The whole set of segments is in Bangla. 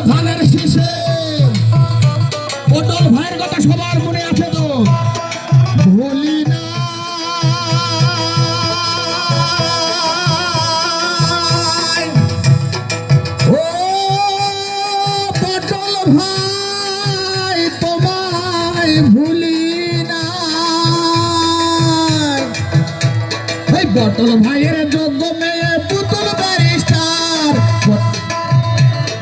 ধানের শীষে পটল ভাইয়ের কথা সবার মনে আছে তো? ভুলি না ও পটল ভাই, তোমায় ভুলি না। এই পটল ভাইয়ের যোগ্য মেয়ে পুতুল ব্যারিস্টার,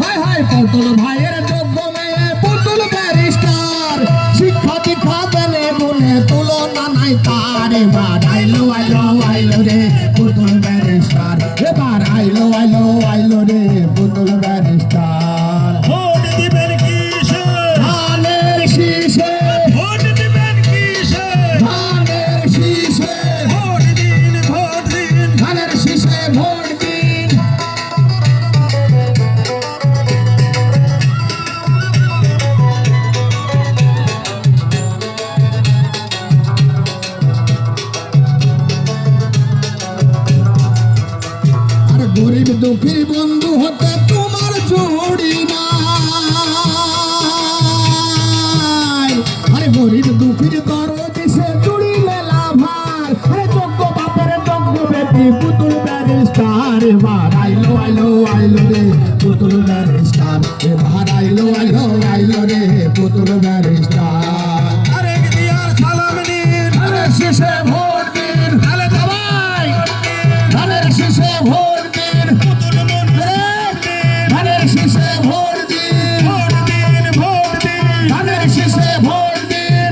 হায় হায় পটল ভাইয়ের যোগ্য মেয়ে পুতুল ব্যারিস্টার, শিক্ষা দীক্ষা দেনে গুণে তুলনা নাই তার। এবার আইলো আইলো আইলো রে পুতুল ব্যারিস্টার, এবার আইলো আইলো আইলো রে পুতুল ব্যারিস্টার। ভোট দিবেন কিসে? ধানের শীষে, ভোট দিবেন কিসে? ধানের শীষে, ভোট দিন, ভোট দিন। ধানের শীষে ভোট দিন। আর গরিব দুঃখীর বন্ধু হতে তোমার জুড়ি নাই। আরে গরিব দুঃখীর দরদি সে জুড়িলে লাভার। আরে যোগ্য বাপের যোগ্য বেটি পুতুল ব্যারিস্টার, এবার আইলো আইলো আইলো রে পুতুল ব্যারিস্টার, এবার আইলো আইলো আইলো রে পুতুল ব্যারিস্টার। আরেক দিয়ার সালাম নিন, ধানের শীষে ভোট দিন, তাহলে সবাই ধানের শীষে ভোট দিন, পুতুল মন ভোট দিন, ধানের শীষে ভোট দিন, ভোট দিন, ভোট দিন। ধানের শীষে ভোট দিন।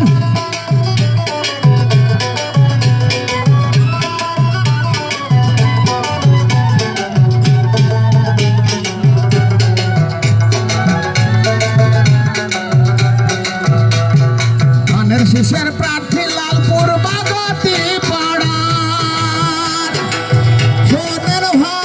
ধানের শীষের প্রার্থী লালপুর বাগাতি পাড়ার সোনের ভাই।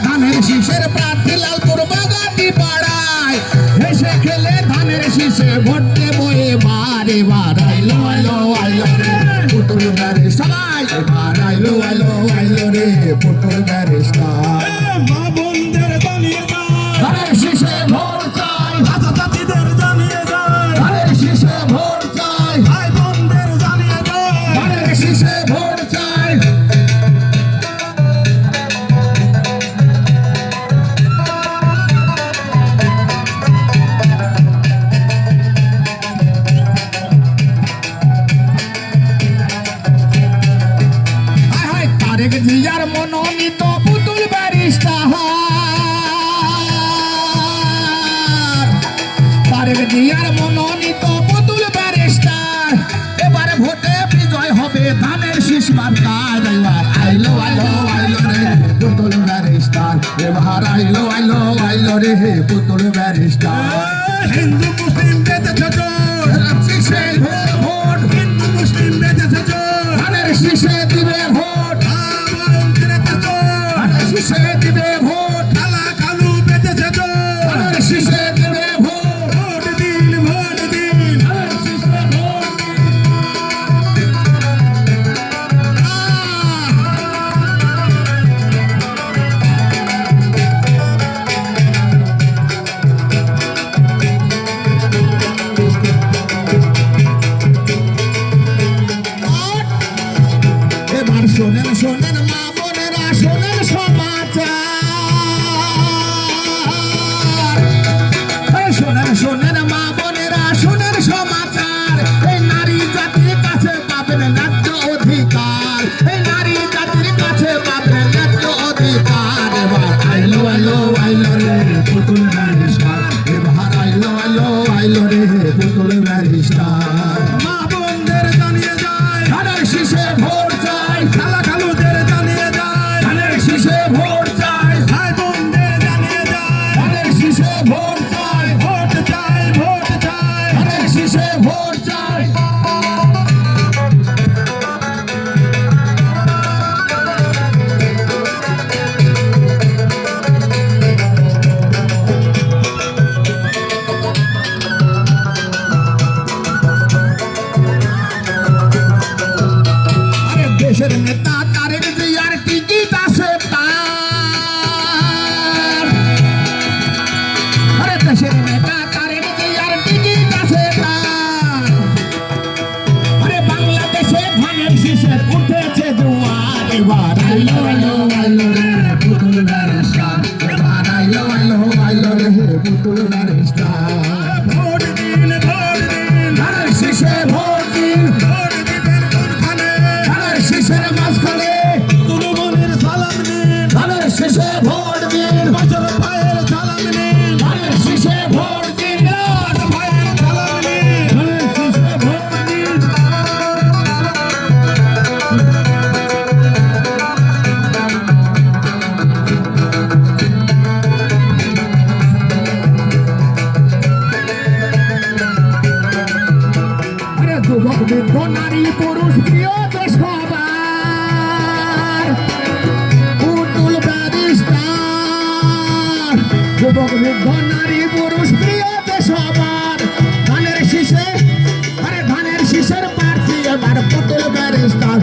ধানের শীষের প্রার্থী লালপুর বাগাতি পাড়ায়, হেসে খেলে ধানের শীষে ভোট দেবো এবার। এবার আইলো আইলো আইলো রে পুতুল ব্যারিস্টার, এবার আইলো আইলো আইলো রে পুতুল ব্যারিস্টার। মা বোনদের জানিয়ে যায়, ধানের শীষে ভোট চাই, চাচা চাচিদের জানিয়ে যায়, ধানের শীষে ভোট চাই, ভাই বোনদের জানিয়ে যায়। ধানের শীষে ভোট চাই। হায় হায় তারেক জিয়ার মনোনীত পুতুল ব্যারিস্টার, তারেক জিয়ার মনোনীত পুতুল ব্যারিস্টার, এবারে ভোটে বিজয় হবে ধানের শীষ মার্কায়। এবার আইলো আইলো আইলো রে পুতুল ব্যারিস্টার, এবার আইলো আইলো আইলো রে পুতুল ব্যারিস্টার। হিন্দু মুসলিম বেঁচেছে জোর, ধানের শীষে ভোট, হিন্দু মুসলিম বেঁচেছে জোর, ধানের শীষে দিবে ভোট, ধানের শীষে দিবে ভোট, কালা কালু বেঁচেছে জোর। ধানের শীষে দিবে ভোট, ভোট দিন, ভোট দিন। ধানের শীষে ভোট দিন। এবার শোনেন শোনেন মা বোনেরা, শোনেন সমাচার। এই শোনেন শোনেন মা বোনেরা, শোনেন সমাচার। এই নারী জাতির কাছে পাবেন ন্যায্য অধিকার, এই নারী জাতির কাছে পাবেন ন্যায্য অধিকার। এবার আইলো আইলো আইলো রে পুতুল ব্যারিস্টার, এবার আইলো আইলো আইলো রে পুতুল ব্যারিস্টার। মা বোনদের জানিয়ে যায়, ধানের শীষে ভোট চাই, কালা কালুদের জানিয়ে যায়, ধানের শীষে ভোট চাই, ভাই বোনদের জানিয়ে যায়। ধানের শীষে ভোট চাই, ভোট চাই, ভোট চাই। ধানের শীষে ভোট চাই। যুবক বৃদ্ধ নারী পুরুষ প্রিয় দেশ আমার ধানের শীষে আরে ধানের শীষের প্রার্থী এবার পুতুল ব্যারিস্টার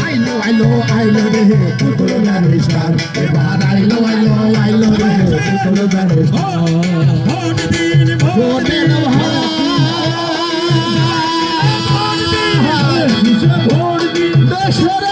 আইলো আইলো আইলো রে পুতুল ব্যারিস্টার এবার আইলো আইলো আইলো রে পুতুল ব্যারিস্টার ভোট দিন ভোট ভোটের ভোট দিন দেশের